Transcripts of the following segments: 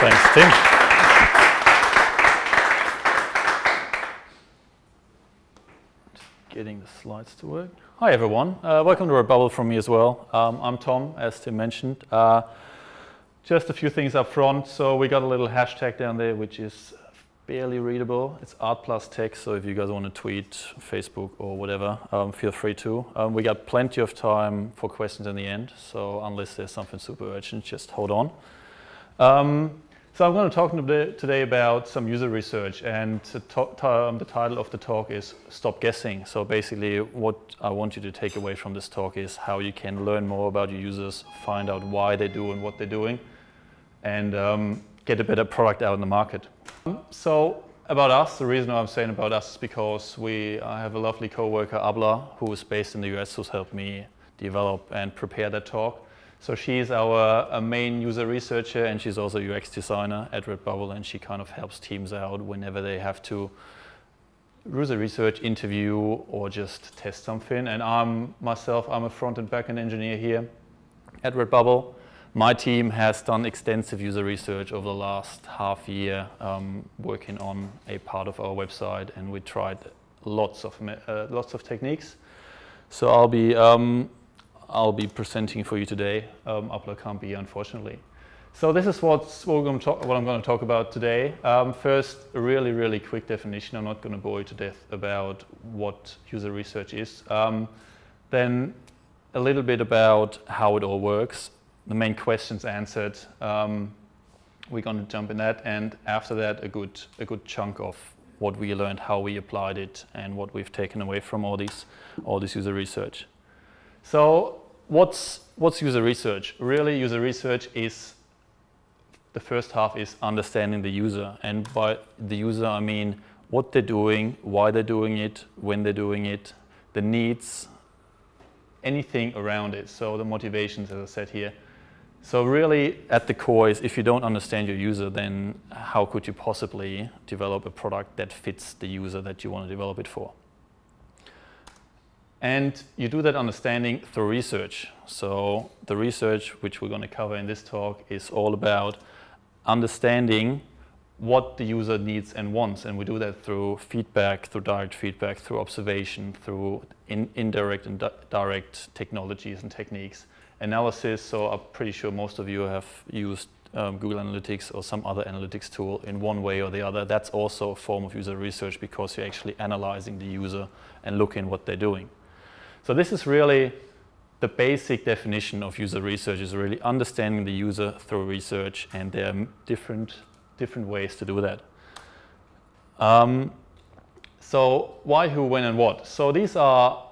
Thanks, Tim. Getting the slides to work. Hi, everyone. Welcome to Redbubble from me as well. I'm Tom, as Tim mentioned. Just a few things up front. So we got a little hashtag down there, which is barely readable. It's art plus text, so if you guys want to tweet, Facebook or whatever, feel free to. We got plenty of time for questions in the end, so unless there's something super urgent, just hold on. So I'm going to talk today about some user research, and the title of the talk is Stop Guessing. So basically what I want you to take away from this talk is how you can learn more about your users, find out why they do and what they're doing, and get a better product out in the market. So about us, the reason I'm saying about us is because I have a lovely co-worker, Abla, who is based in the US, who's helped me develop and prepare that talk. So she's our main user researcher, and she's also a UX designer at Redbubble, and she kind of helps teams out whenever they have to user research, interview, or just test something. And I'm a front and back end engineer here at Redbubble. My team has done extensive user research over the last half year, working on a part of our website, and we tried lots of techniques. So I'll be presenting for you today. Abla can't be, unfortunately. So this is what I'm going to talk about today. First, a really quick definition. I'm not going to bore you to death about what user research is. Then a little bit about how it all works. The main questions answered. We're going to jump in that, and after that, a good chunk of what we learned, how we applied it, and what we've taken away from all this user research. So what's user research? Really, user research is, the first half is understanding the user. And by the user, I mean what they're doing, why they're doing it, when they're doing it, the needs, anything around it. So the motivations, as I said here. So really, at the core is, if you don't understand your user, then how could you possibly develop a product that fits the user that you want to develop it for? And you do that understanding through research. So the research, which we're going to cover in this talk, is all about understanding what the user needs and wants. And we do that through feedback, through direct feedback, through observation, through indirect and direct technologies and techniques. Analysis, so I'm pretty sure most of you have used Google Analytics or some other analytics tool in one way or the other. That's also a form of user research, because you're actually analyzing the user and looking what they're doing. So this is really the basic definition of user research, is really understanding the user through research, and there are different ways to do that. So why, who, when, and what? So these are,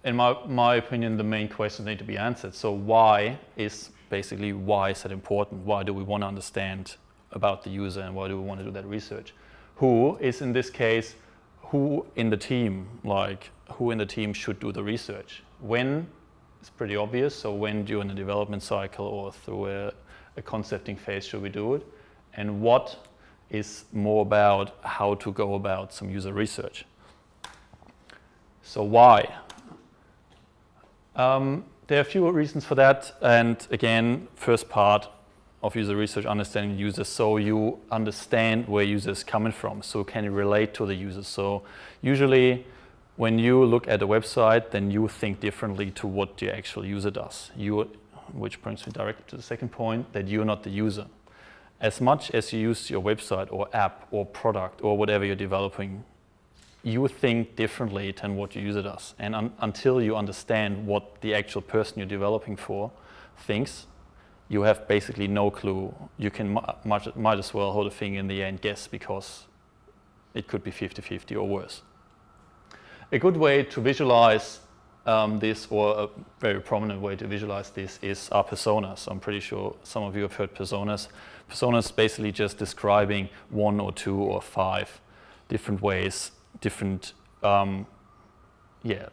in my opinion, the main questions need to be answered. So why is basically, why is that important? Why do we want to understand about the user, and why do we want to do that research? Who is, in this case, who in the team, like who in the team should do the research? When is pretty obvious. So when during the development cycle or through a concepting phase should we do it? And what is more about how to go about some user research. So why? There are a few reasons for that, and again, first part of user research, understanding users, so you understand where users coming from, so can you relate to the users. So usually when you look at a website, then you think differently to what the actual user does. Which brings me directly to the second point, that you're not the user. As much as you use your website or app or product or whatever you're developing, you think differently than what your user does. And until you understand what the actual person you're developing for thinks, you have basically no clue. You can might as well hold a finger in the air and guess, because it could be 50-50 or worse. A good way to visualize this, or a very prominent way to visualize this, is our personas. I'm pretty sure some of you have heard personas. Personas basically just describing 1 or 2 or 5 different ways,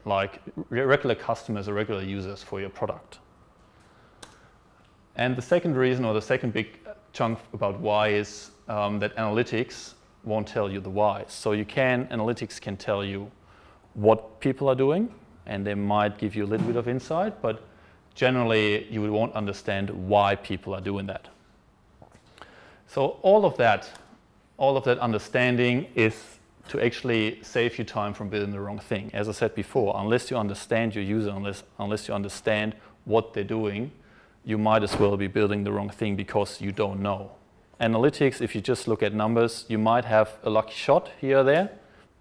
like regular customers or regular users for your product. And the second reason, or the second big chunk about why, is that analytics won't tell you the why. So analytics can tell you what people are doing, and they might give you a little bit of insight, but generally you won't understand why people are doing that. So all of that understanding is to actually save you time from building the wrong thing. As I said before, unless you understand your user, unless you understand what they're doing, you might as well be building the wrong thing because you don't know. Analytics, if you just look at numbers, you might have a lucky shot here or there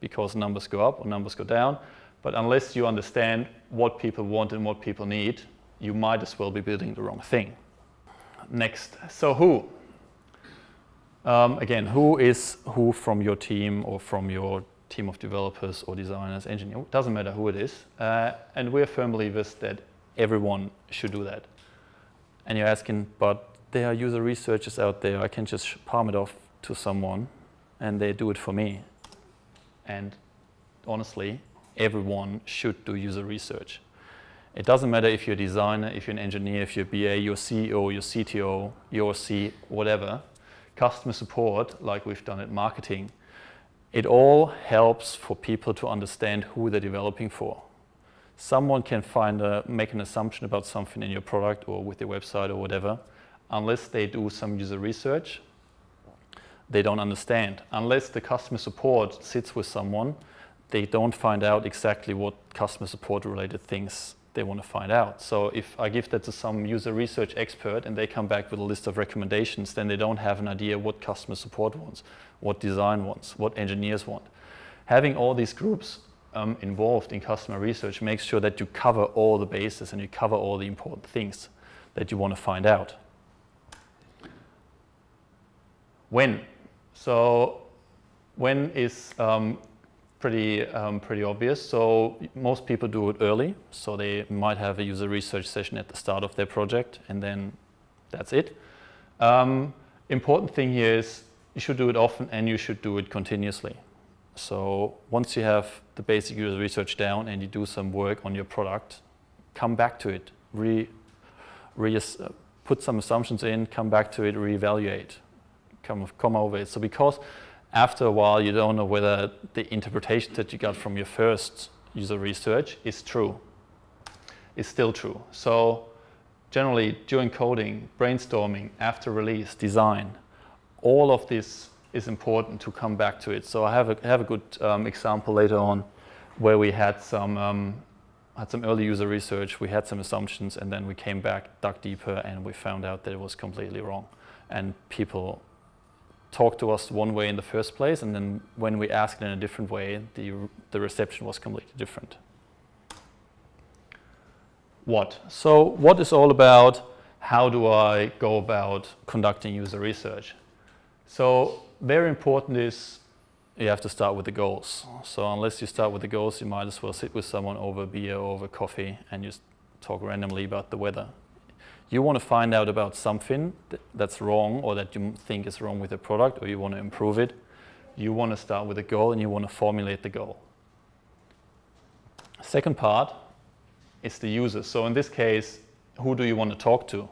because numbers go up or numbers go down. But unless you understand what people want and what people need, you might as well be building the wrong thing. Next, so who? Again, who is who from your team or from your team of developers or designers, engineers, doesn't matter who it is. And we're firm believers that everyone should do that. And you're asking, but there are user researchers out there, I can just palm it off to someone and they do it for me. And honestly, everyone should do user research. It doesn't matter if you're a designer, if you're an engineer, if you're a BA, your CEO, your CTO, your C, whatever. Customer support, like we've done at marketing, it all helps for people to understand who they're developing for. Someone can make an assumption about something in your product or with your website or whatever. Unless they do some user research, they don't understand. Unless the customer support sits with someone, they don't find out exactly what customer support related things they want to find out. So if I give that to some user research expert and they come back with a list of recommendations, then they don't have an idea what customer support wants, what design wants, what engineers want. Having all these groups involved in customer research makes sure that you cover all the bases and you cover all the important things that you want to find out. When? So when is pretty obvious. So most people do it early. So they might have a user research session at the start of their project and then that's it. Important thing here is you should do it often and you should do it continuously. So once you have the basic user research down and you do some work on your product, come back to it, put some assumptions in, come back to it, reevaluate, come over it. So because after a while you don't know whether the interpretation that you got from your first user research is true, is still true. So generally during coding, brainstorming, after release, design, all of this is important to come back to it. So I have a good example later on where we had some early user research, we had some assumptions, and then we came back, dug deeper, and we found out that it was completely wrong. And people talked to us one way in the first place, and then when we asked in a different way, the reception was completely different. What? So what is all about? How do I go about conducting user research? So very important is you have to start with the goals. So unless you start with the goals, you might as well sit with someone over a beer or over coffee and just talk randomly about the weather. You want to find out about something that's wrong or that you think is wrong with the product or you want to improve it. You want to start with a goal and you want to formulate the goal. Second part is the user. So in this case, who do you want to talk to?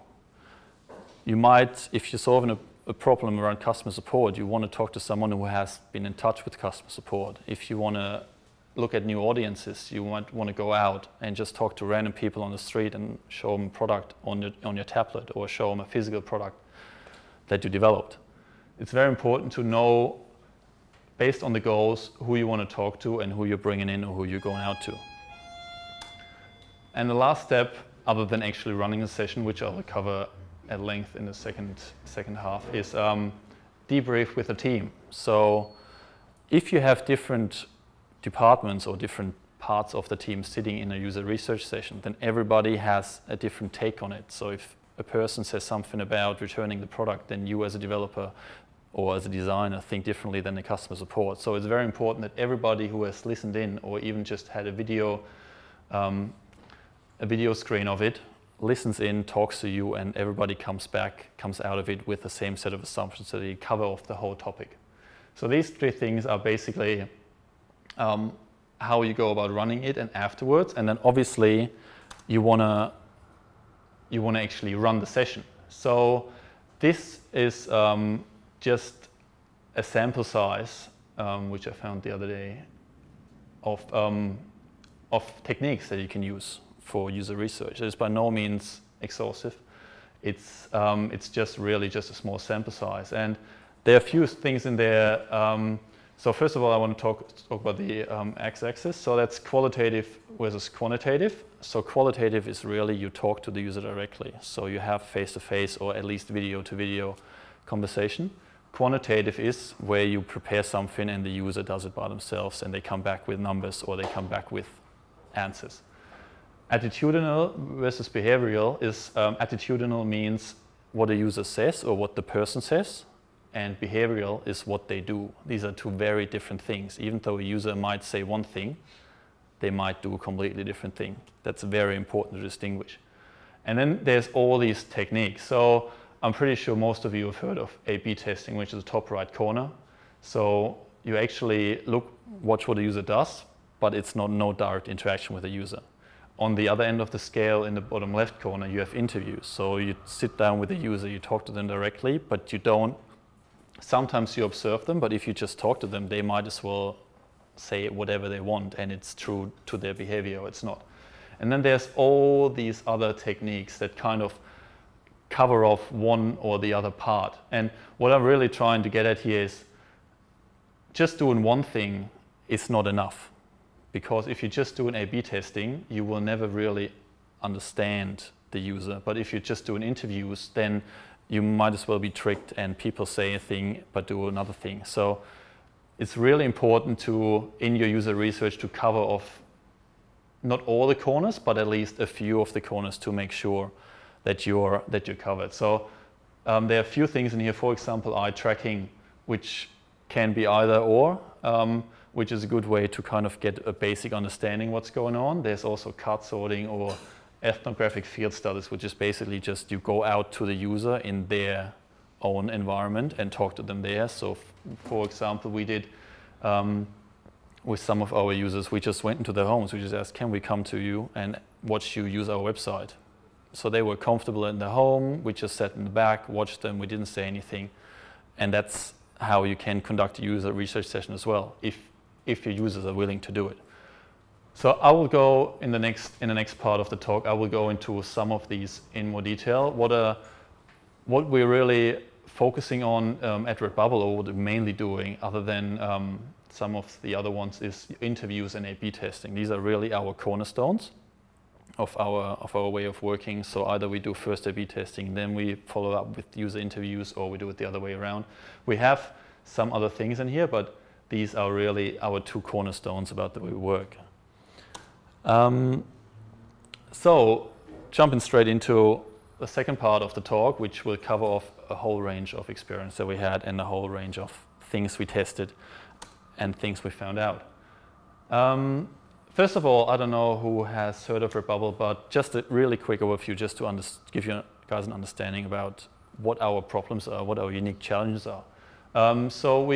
You might, if you're solving a problem around customer support, you want to talk to someone who has been in touch with customer support. If you want to look at new audiences, you might want to go out and just talk to random people on the street and show them a product on your tablet or show them a physical product that you developed. It's very important to know, based on the goals, who you want to talk to and who you're bringing in or who you're going out to. And the last step, other than actually running a session, which I'll cover at length in the second half, is debrief with the team. So if you have different departments or different parts of the team sitting in a user research session, then everybody has a different take on it. So if a person says something about returning the product, then you as a developer or as a designer think differently than the customer support. So it's very important that everybody who has listened in or even just had a video screen of it listens in, talks to you, and everybody comes out of it with the same set of assumptions so that you cover off the whole topic. So these three things are basically how you go about running it and afterwards. And then obviously you wanna actually run the session. So this is just a sample size, which I found the other day, of techniques that you can use for user research. It is by no means exhaustive. it's just really just a small sample size. And there are a few things in there. So first of all, I want to talk about the x-axis. So that's qualitative versus quantitative. So qualitative is really you talk to the user directly. So you have face-to-face or at least video-to-video conversation. Quantitative is where you prepare something and the user does it by themselves and they come back with numbers or they come back with answers. Attitudinal versus behavioral is, attitudinal means what the user says or what the person says, and behavioral is what they do. These are two very different things. Even though a user might say one thing, they might do a completely different thing. That's very important to distinguish. And then there's all these techniques. So I'm pretty sure most of you have heard of A/B testing, which is the top right corner. So you actually watch what the user does, but it's no direct interaction with the user. On the other end of the scale, in the bottom left corner, you have interviews. So you sit down with the user, you talk to them directly, but you don't, sometimes you observe them, but if you just talk to them, they might as well say whatever they want, and it's true to their behavior or it's not. And then there's all these other techniques that kind of cover off one or the other part. And what I'm really trying to get at here is just doing one thing is not enough. Because if you just do an A/B testing, you will never really understand the user. But if you just do interviews, then you might as well be tricked and people say a thing but do another thing. So it's really important to, in your user research, to cover off not all the corners, but at least a few of the corners to make sure that you're covered. So there are a few things in here, for example, eye tracking, which can be either or. Which is a good way to kind of get a basic understanding what's going on. There's also card sorting or ethnographic field studies, which is basically just you go out to the user in their own environment and talk to them there. So for example, we did with some of our users, we just went into their homes. We just asked, can we come to you and watch you use our website? So they were comfortable in their home. We just sat in the back, watched them. We didn't say anything. And that's how you can conduct a user research session as well, if your users are willing to do it. So I will go in the next part of the talk, I will go into some of these in more detail. What we're really focusing on at Redbubble, or what we're mainly doing, other than some of the other ones, is interviews and A/B testing. These are really our cornerstones of our way of working. So either we do first A/B testing, then we follow up with user interviews, or we do it the other way around. We have some other things in here, but these are really our two cornerstones about the way we work. So jumping straight into the second part of the talk, which will cover off a whole range of experience that we had and a whole range of things we tested and things we found out. First of all, I don't know who has heard of Redbubble, but just a really quick overview just to give you guys an understanding about what our problems are, what our unique challenges are. So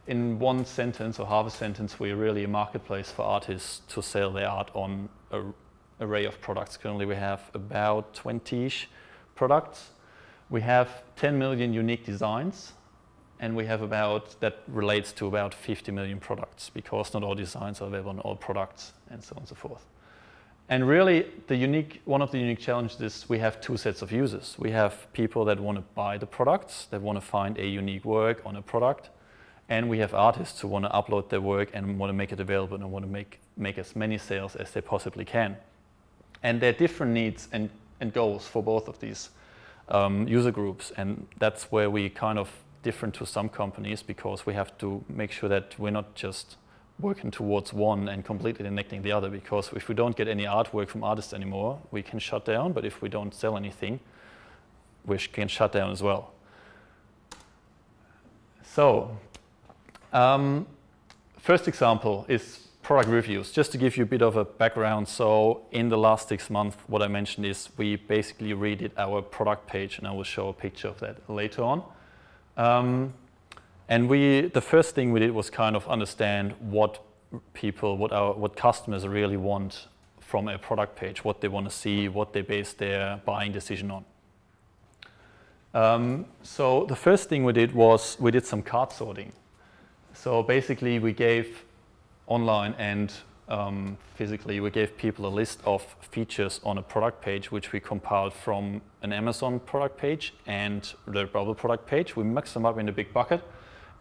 in one sentence or half a sentence, we're really a marketplace for artists to sell their art on an array of products. Currently we have about 20-ish products. We have 10 million unique designs, and we have that relates to about 50 million products, because not all designs are available on all products, and so on and so forth. And really, one of the unique challenges is we have two sets of users. We have people that want to buy the products, that want to find a unique work on a product, and we have artists who want to upload their work and want to make it available and want to make as many sales as they possibly can. And there are different needs and goals for both of these user groups, and that's where we kind of different to some companies, because we have to make sure that we're not just working towards one and completely neglecting the other, because if we don't get any artwork from artists anymore, we can shut down, but if we don't sell anything, we can shut down as well. So, first example is product reviews. Just to give you a bit of a background, so in the last 6 months, what I mentioned is we basically redid our product page, and I will show a picture of that later on. And the first thing we did was kind of understand what customers really want from a product page, what they want to see, what they base their buying decision on. So the first thing we did was we did some card sorting. So basically we gave online and physically. We gave people a list of features on a product page, which we compiled from an Amazon product page and the Bubble product page. We mixed them up in a big bucket,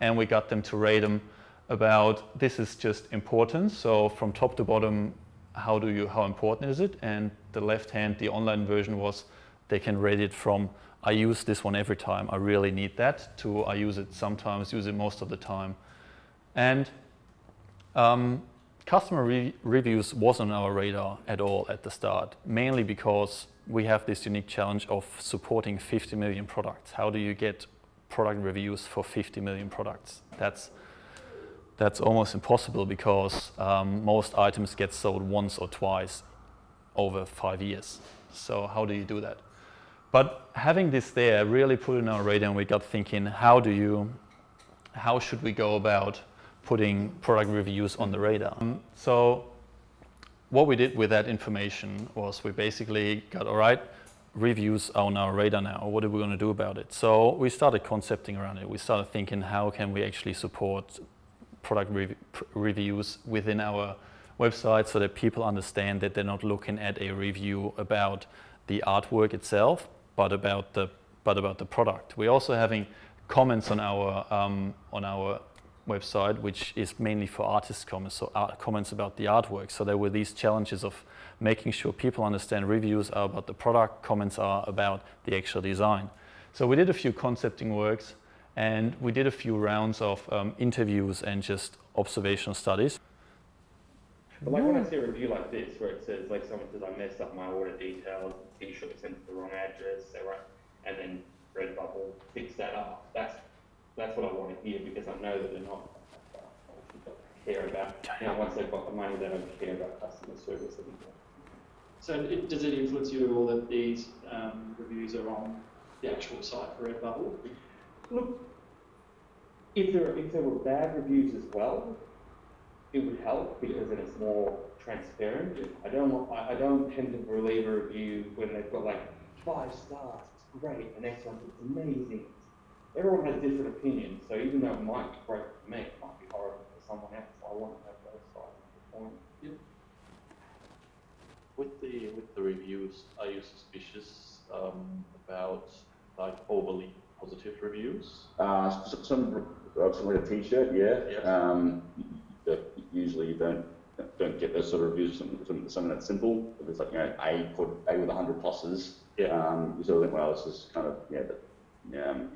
and we got them to rate them about, this is just importance. So from top to bottom, how important is it? And the left hand, the online version, was they can rate it from, I use this one every time, I really need that, to I use it sometimes, use it most of the time. And customer reviews wasn't on our radar at all at the start, mainly because we have this unique challenge of supporting 50 million products. How do you get product reviews for 50 million products? That's almost impossible, because most items get sold once or twice over 5 years. So how do you do that? But having this there really put it on our radar, and we got thinking, how should we go about putting product reviews on the radar? So what we did with that information was we basically got, all right, reviews are on our radar now. What are we going to do about it? So we started concepting around it. We started thinking, how can we actually support product reviews within our website so that people understand that they're not looking at a review about the artwork itself, but about the product. We're also having comments on our website, which is mainly for artist comments, so comments about the artwork. So there were these challenges of making sure people understand reviews are about the product, comments are about the actual design. So we did a few concepting works, and we did a few rounds of interviews and just observational studies. But like when I see a review like this, where it says, like someone says, I messed up my order details, t-shirt was sent to the wrong address, and then Redbubble fixed that up. That's what I want to hear, because I know that they're not care about, once they've got the money, they don't care about customer service anymore. So does it influence you at all that these reviews are on the actual site for Redbubble? Look, if there were bad reviews as well, it would help, because then it's more transparent. I don't tend to believe a review when they've got like 5 stars, it's great, the next one, it's amazing. Everyone has different opinions, so even though it might be great for me, it might be horrible for someone else. I want to have both sides of the coin. Yep. With the reviews, are you suspicious about like overly positive reviews? Some like a t-shirt, yeah. Yep. Usually you don't get those sort of reviews. Something that's simple. If it's like A with 100 pluses, you sort of think, well, this is kind of I'm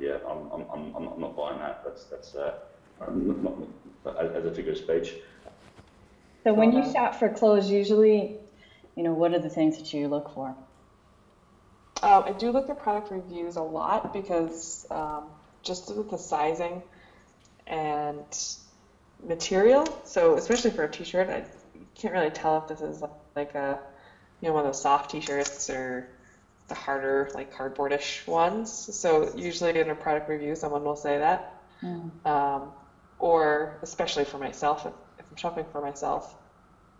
not buying that. That's not as a figure of speech. So when you shop for clothes, usually, what are the things that you look for? I do look at product reviews a lot, because just with the sizing and material, so especially for a t-shirt, I can't really tell if this is like a one of those soft t-shirts or the harder, like cardboardish ones. So usually in a product review, someone will say that. Or especially for myself, if I'm shopping for myself,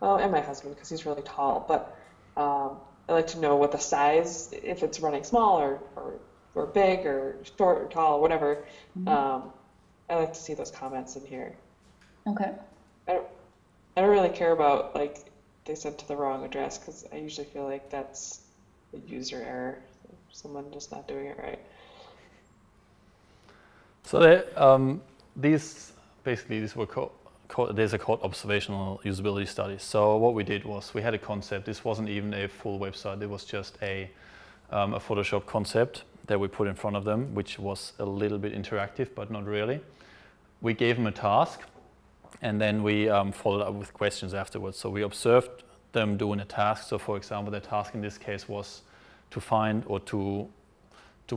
and my husband, because he's really tall, but I like to know what the size, if it's running small or big or short or tall, whatever. I like to see those comments in here. Okay. I don't really care about like they sent to the wrong address, because I usually feel like that's a user error, someone just not doing it right. So these were called observational usability studies. So what we did was we had a concept. This wasn't even a full website. It was just a Photoshop concept that we put in front of them, which was a little bit interactive, but not really. We gave them a task, and then we followed up with questions afterwards. So we observed them doing a task. So for example, the task in this case was to find or to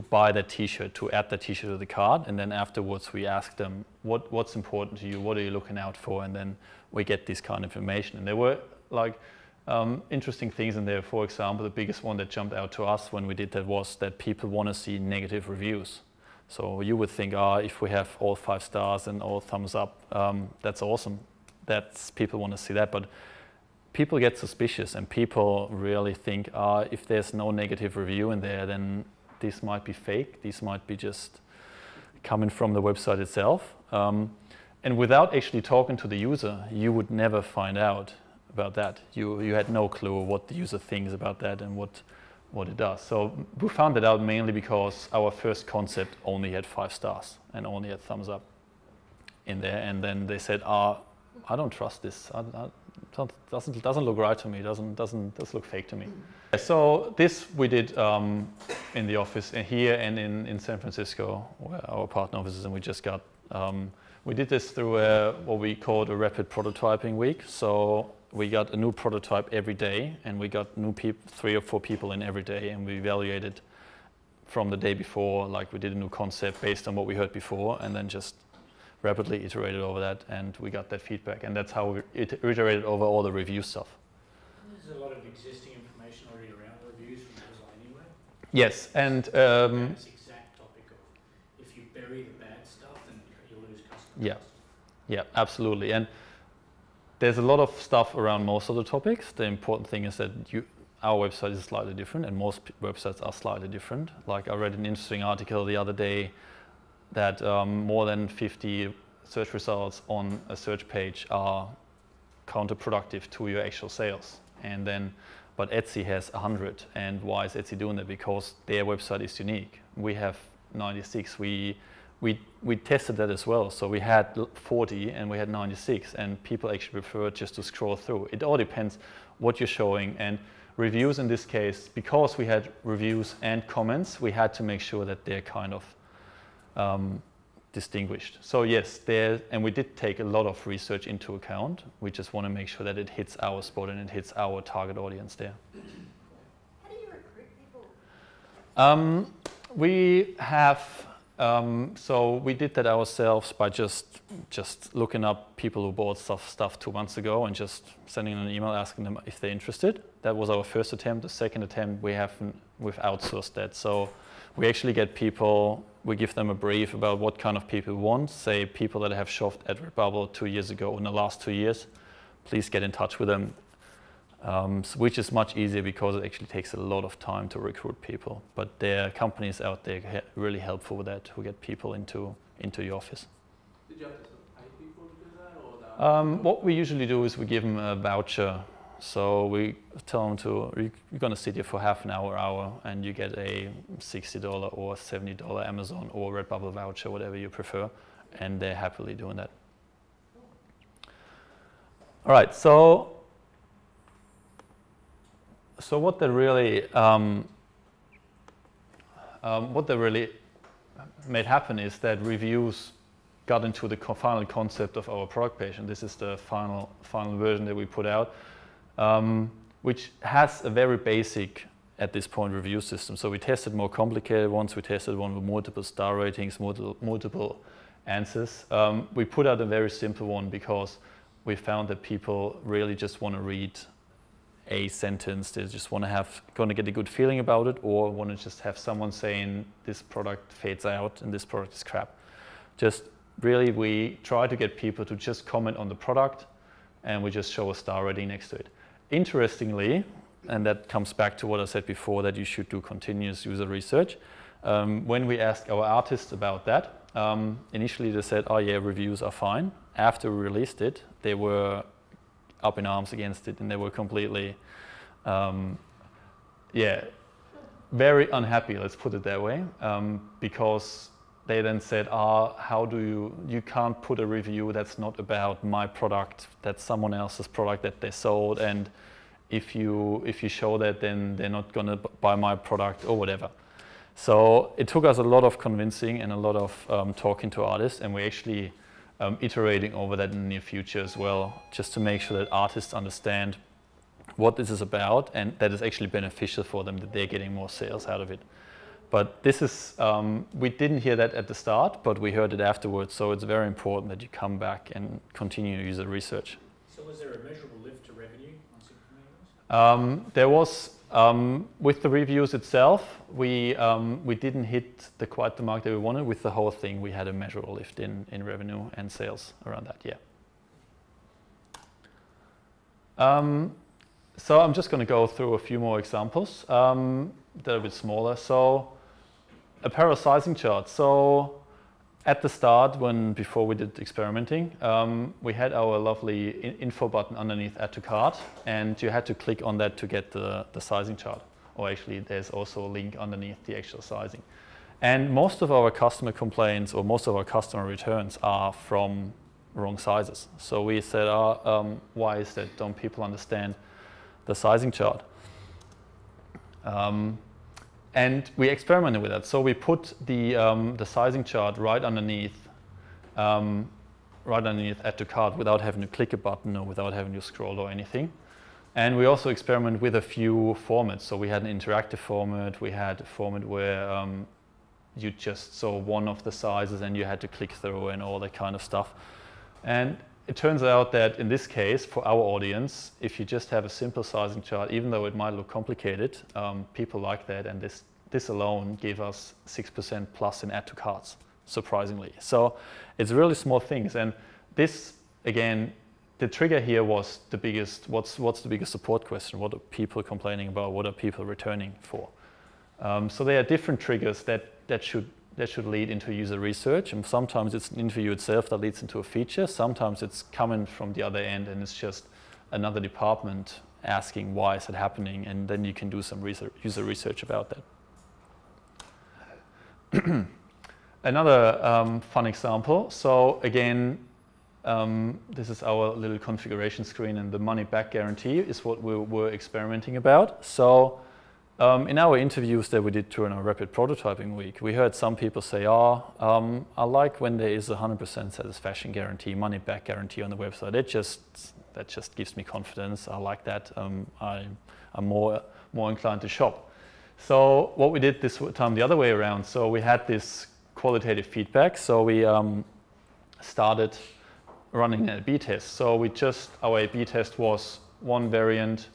buy that t-shirt, to add the t-shirt to the cart, and then afterwards we asked them what's important to you, what are you looking out for, and then we get this kind of information. And there were like interesting things in there. For example, the biggest one that jumped out to us when we did that was that people want to see negative reviews. So you would think, if we have all 5 stars and all thumbs up, that's awesome. People want to see that, but people get suspicious, and people really think, if there's no negative review in there, then this might be fake. These might be just coming from the website itself. And without actually talking to the user, you would never find out about that. You had no clue what the user thinks about that and what it does. So we found that out mainly because our first concept only had 5 stars and only had thumbs up in there, and then they said, I don't trust this. Doesn't look right to me. Doesn't look fake to me. So this we did in the office here and in San Francisco, where our partner offices, and we just got. We did this through what we called a rapid prototyping week. So we got a new prototype every day, and we got new 3 or 4 people in every day, and we evaluated from the day before, like we did a new concept based on what we heard before, and then just rapidly iterated over that, and we got that feedback, and that's how we iterated over all the review stuff. There's a lot of existing information already around reviews from design anyway. Yes, and this exact topic of if you bury the bad stuff, then you lose customers. Yeah, absolutely. And there's a lot of stuff around most of the topics. The important thing is that our website is slightly different, and most websites are slightly different. Like I read an interesting article the other day that more than 50 search results on a search page are counterproductive to your actual sales. And then, but Etsy has 100. And why is Etsy doing that? Because their website is unique. We have 96. We tested that as well. So we had 40 and we had 96, and people actually prefer just to scroll through. It all depends what you're showing. And reviews in this case, because we had reviews and comments, we had to make sure that they're kind of distinguished. So yes, and we did take a lot of research into account. We just want to make sure that it hits our spot and it hits our target audience there. How do you recruit people? We have, so we did that ourselves by just looking up people who bought stuff 2 months ago and just sending them an email asking them if they're interested. That was our first attempt. The second attempt, we've outsourced that. So we actually get people, we give them a brief about what kind of people we want, say people that have shopped at Redbubble 2 years ago in the last 2 years, please get in touch with them, which is much easier because it actually takes a lot of time to recruit people. But there are companies out there really helpful with that, who get people into your office. Did you have to pay people to do that? Or what we usually do is we give them a voucher. So we tell them you're going to sit here for half an hour, and you get a $60 or $70 Amazon or Redbubble voucher, whatever you prefer, and they're happily doing that. All right, so what they really made happen is that reviews got into the final concept of our product page, and this is the final version that we put out. Which has a very basic, at this point, review system. So we tested more complicated ones. We tested one with multiple star ratings, multiple answers. We put out a very simple one because we found that people really just want to read a sentence. They just want to get a good feeling about it, or want to just have someone saying this product fades out and this product is crap. Just really, we try to get people to just comment on the product, and we just show a star rating next to it. Interestingly, and that comes back to what I said before, that you should do continuous user research. When we asked our artists about that, initially they said, oh yeah, reviews are fine. After we released it, they were up in arms against it, and they were completely, very unhappy, let's put it that way, because they then said, how do you can't put a review that's not about my product, that's someone else's product that they sold, and if you show that, then they're not going to buy my product or whatever. So it took us a lot of convincing and a lot of talking to artists, and we're actually iterating over that in the near future as well, just to make sure that artists understand what this is about and that it's actually beneficial for them, that they're getting more sales out of it. But this is, we didn't hear that at the start, but we heard it afterwards. So it's very important that you come back and continue user research. So was there a measurable lift to revenue once it implemented? There was, with the reviews itself, we didn't hit quite the mark that we wanted. With the whole thing, we had a measurable lift in revenue and sales around that, yeah. So I'm just going to go through a few more examples that are a bit smaller. So apparel sizing chart. So at the start, before we did experimenting, we had our lovely info button underneath Add to Cart, and you had to click on that to get the sizing chart. Or actually, there's also a link underneath the actual sizing. And most of our customer complaints or most of our customer returns are from wrong sizes. So we said, why is that? Don't people understand the sizing chart? And we experimented with that. So we put the sizing chart right underneath Add to Cart without having to click a button or without having to scroll or anything. And we also experimented with a few formats. So we had an interactive format. We had a format where you just saw one of the sizes and you had to click through and all that kind of stuff. And it turns out that in this case, for our audience, if you just have a simple sizing chart, even though it might look complicated, people like that. And this alone gave us 6% plus in Add to Carts, surprisingly. So it's really small things. And this, again, the trigger here was the biggest, what's the biggest support question? What are people complaining about? What are people returning for? So there are different triggers that should lead into user research. And sometimes it's an interview itself that leads into a feature. Sometimes it's coming from the other end and it's just another department asking why is it happening, and then you can do some user research about that. Another fun example. So again, this is our little configuration screen, and the money back guarantee is what we were experimenting about. So in our interviews that we did during our rapid prototyping week, we heard some people say, I like when there is a 100% satisfaction guarantee, money back guarantee on the website. That just gives me confidence. I like that. I'm more inclined to shop. So what we did this time the other way around. So we had this qualitative feedback. So we started running an A/B test. So our A/B test was one variant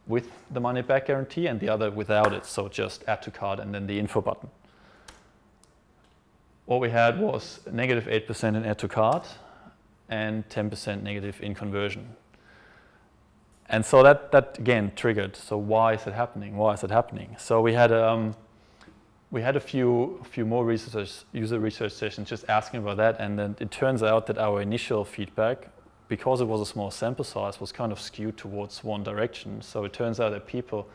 with the money back guarantee and the other without it. So just Add to Cart and then the info button. What we had was negative 8% in Add to Cart and 10% negative in conversion. And so that again triggered. So why is it happening? Why is it happening? So we had a few more user research sessions just asking about that, and then it turns out that our initial feedback, because it was a small sample size, was kind of skewed towards one direction. So it turns out that people,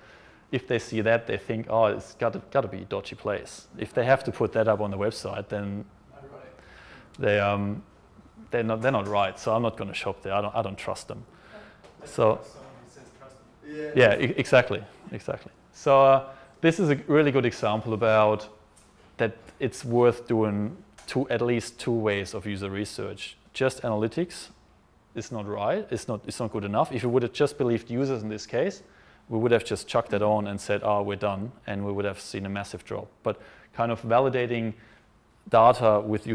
if they see that, they think, oh, it's got to be a dodgy place. If they have to put that up on the website, then they're not right. So I'm not going to shop there. I don't trust them. So yeah, exactly. So this is a really good example about that it's worth doing at least two ways of user research. Just analytics is not right. It's not good enough. If we would have just believed users in this case, we would have just chucked that on and said, we're done, and we would have seen a massive drop. But kind of validating data with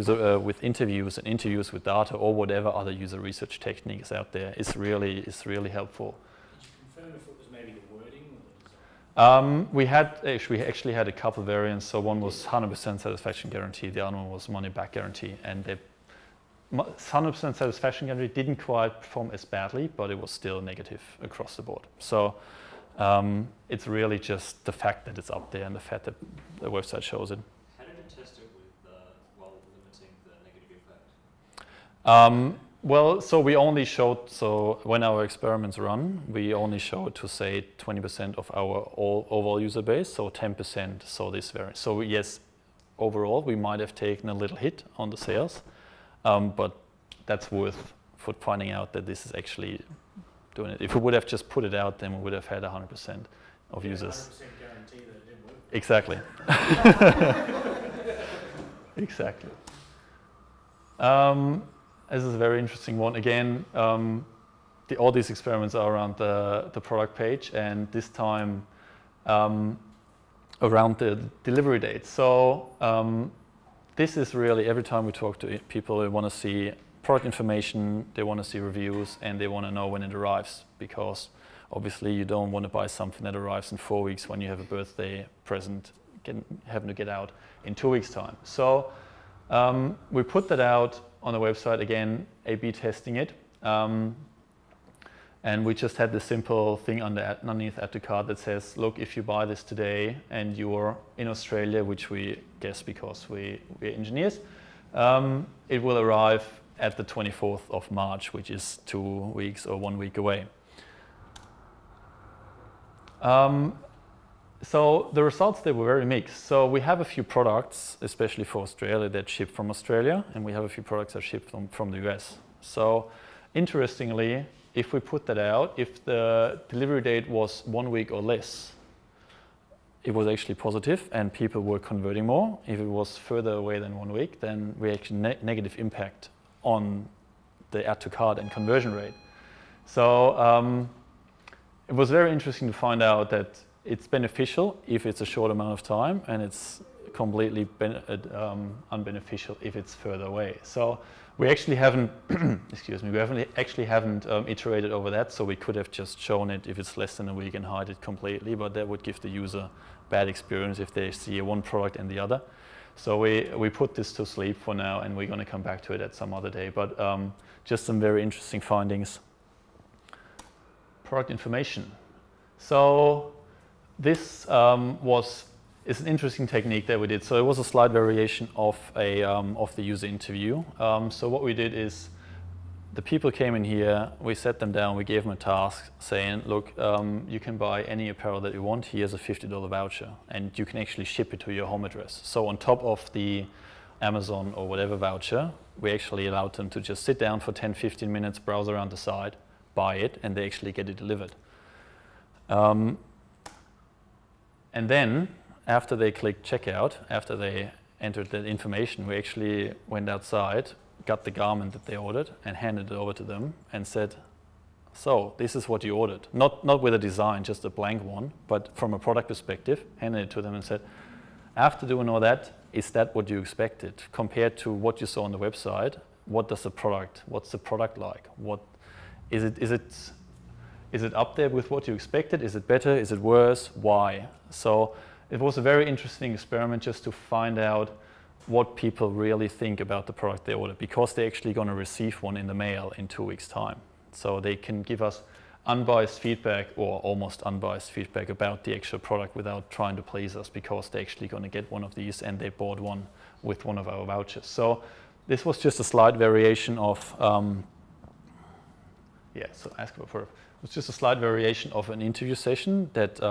interviews and interviews with data or whatever other user research techniques out there is really helpful. Did you confirm if it was maybe the wording or the design? We actually had a couple variants. So one was 100% satisfaction guarantee, the other one was money back guarantee, and 100% satisfaction guarantee didn't quite perform as badly, but it was still negative across the board. So it's really just the fact that it's up there and the fact that the website shows it. How did you test it while limiting the negative impact? Well, so we only showed, when our experiments run, we only showed to say 20% of our overall user base, so 10% saw this variant. So yes, overall, we might have taken a little hit on the sales, but that's worth finding out that this is actually doing it. If we would have just put it out, then we would have had 100% of users. 100% guarantee that it didn't work. Exactly. Exactly. This is a very interesting one. Again, all these experiments are around the product page, and this time around the delivery date. So this is really, every time we talk to people, they want to see product information, they want to see reviews, and they want to know when it arrives, because obviously you don't want to buy something that arrives in 4 weeks when you have a birthday present having to get out in 2 weeks' time. So we put that out on the website, again, A/B testing it. And we just had this simple thing underneath Add to Cart that says, look, if you buy this today and you're in Australia, which we guess because we're engineers, It will arrive at the 24th of March, which is 2 weeks or 1 week away. So the results, they were very mixed. So we have a few products, especially for Australia, that ship from Australia, and we have a few products that ship from the US. So interestingly, if we put that out, if the delivery date was 1 week or less, it was actually positive and people were converting more. If it was further away than 1 week, then we actually negative impact on the add to cart and conversion rate. So it was very interesting to find out that it's beneficial if it's a short amount of time, and it's completely unbeneficial if it's further away. So we actually haven't, excuse me, we actually haven't iterated over that, so we could have just shown it if it's less than a week and hide it completely, but that would give the user bad experience if they see one product and the other. So we put this to sleep for now, and we're going to come back to it at some other day, but just some very interesting findings. Product information. So this is an interesting technique that we did. So it was a slight variation of the user interview. So what we did is the people came in here, we sat them down, we gave them a task saying, look, you can buy any apparel that you want. Here's a $50 voucher, and you can actually ship it to your home address. So on top of the Amazon or whatever voucher, we actually allowed them to just sit down for 10-15 minutes, browse around the site, buy it, and they actually get it delivered. And then, after they clicked checkout, after they entered that information, we actually went outside, got the garment that they ordered, and handed it over to them and said, so this is what you ordered. Not with a design, just a blank one, but from a product perspective, handed it to them and said, after doing all that, is that what you expected? Compared to what you saw on the website, what's the product like? Is it up there with what you expected? Is it better? Is it worse? Why? So it was a very interesting experiment just to find out what people really think about the product they ordered, because they're actually going to receive one in the mail in 2 weeks' time. So they can give us unbiased feedback, or almost unbiased feedback, about the actual product without trying to please us, because they're actually going to get one of these and they bought one with one of our vouchers. So this was just a slight variation of, it's just a slight variation of an interview session that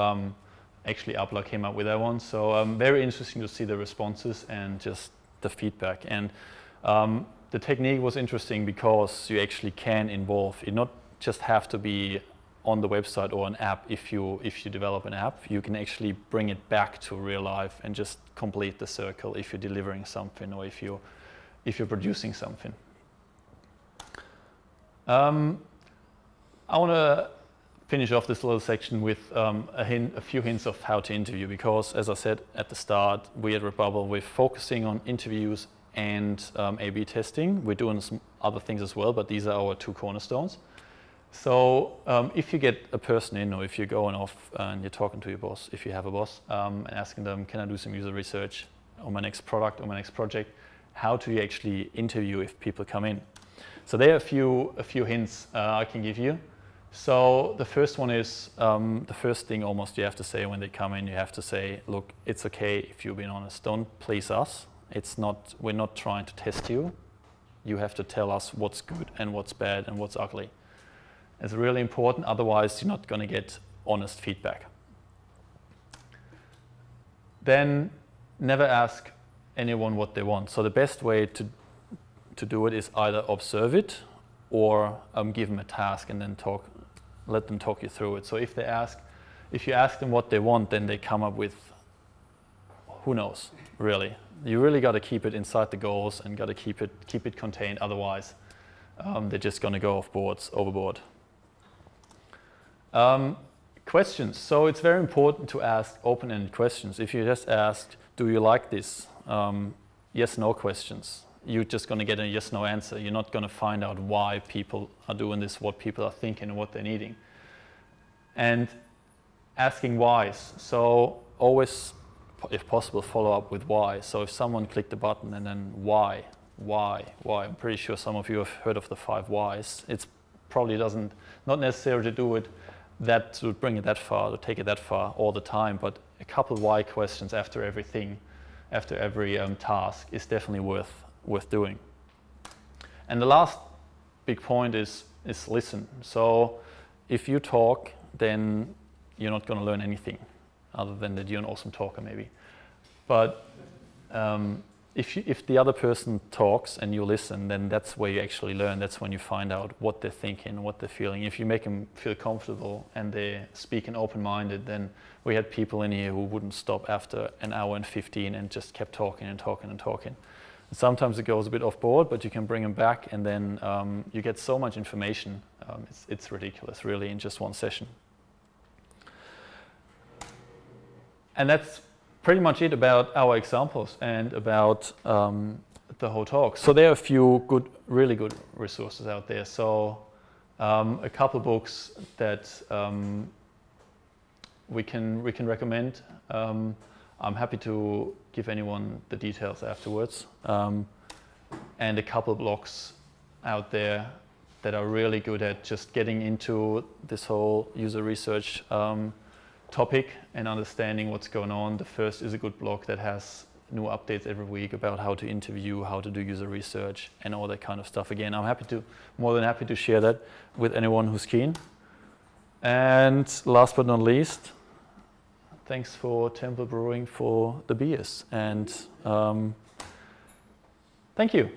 actually Upla came up with that one. So very interesting to see the responses and just the feedback. And the technique was interesting because you actually can involve, you not just have to be on the website or an app. If you develop an app, you can actually bring it back to real life and just complete the circle if you're delivering something or if you're producing something. I want to finish off this little section with a few hints of how to interview, because, as I said at the start, we at Redbubble, we're focusing on interviews and A/B testing. We're doing some other things as well, but these are our two cornerstones. So if you get a person in, or if you're going off and you're talking to your boss, if you have a boss, and asking them, can I do some user research on my next product or my next project, how do you actually interview if people come in? So there are a few hints I can give you. So the first one is, the first thing almost you have to say when they come in, you have to say, look, it's okay if you're being honest. Don't please us. We're not trying to test you. You have to tell us what's good and what's bad and what's ugly. It's really important, otherwise you're not going to get honest feedback. Then never ask anyone what they want. So the best way to do it is either observe it or give them a task and then let them talk you through it. So if you ask them what they want, then they come up with, who knows, really. You really got to keep it inside the goals and got to keep it contained. Otherwise, they're just going to go overboard. Questions. So it's very important to ask open-ended questions. If you just ask, do you like this? Yes/no questions. You're just going to get a yes/no answer. You're not going to find out why people are doing this, what people are thinking, and what they're needing. And asking whys. So always, if possible, follow up with why. So if someone clicked the button and then why? I'm pretty sure some of you have heard of the 5 whys. It's probably not necessary to do it to bring it that far, to take it that far all the time, but a couple why questions after everything, after every task is definitely worth worth doing. And the last big point is listen. So if you talk, then you're not going to learn anything other than that you're an awesome talker maybe. But if the other person talks and you listen, then that's where you actually learn. That's when you find out what they're thinking, what they're feeling. If you make them feel comfortable and they speak and open-minded, then we had people in here who wouldn't stop after an hour and 15 and just kept talking and talking and talking. And sometimes it goes a bit off board, but you can bring them back, and then you get so much information. It's ridiculous, really, in just one session. And that's pretty much it about our examples and about the whole talk. So there are a few really good resources out there. So a couple books that we can recommend. I'm happy to give anyone the details afterwards. And a couple blogs out there that are really good at just getting into this whole user research topic and understanding what's going on. The first is a good blog that has new updates every week about how to interview, how to do user research, and all that kind of stuff. Again, I'm more than happy to share that with anyone who's keen. And last but not least, thanks for Temple Brewing for the beers. And thank you.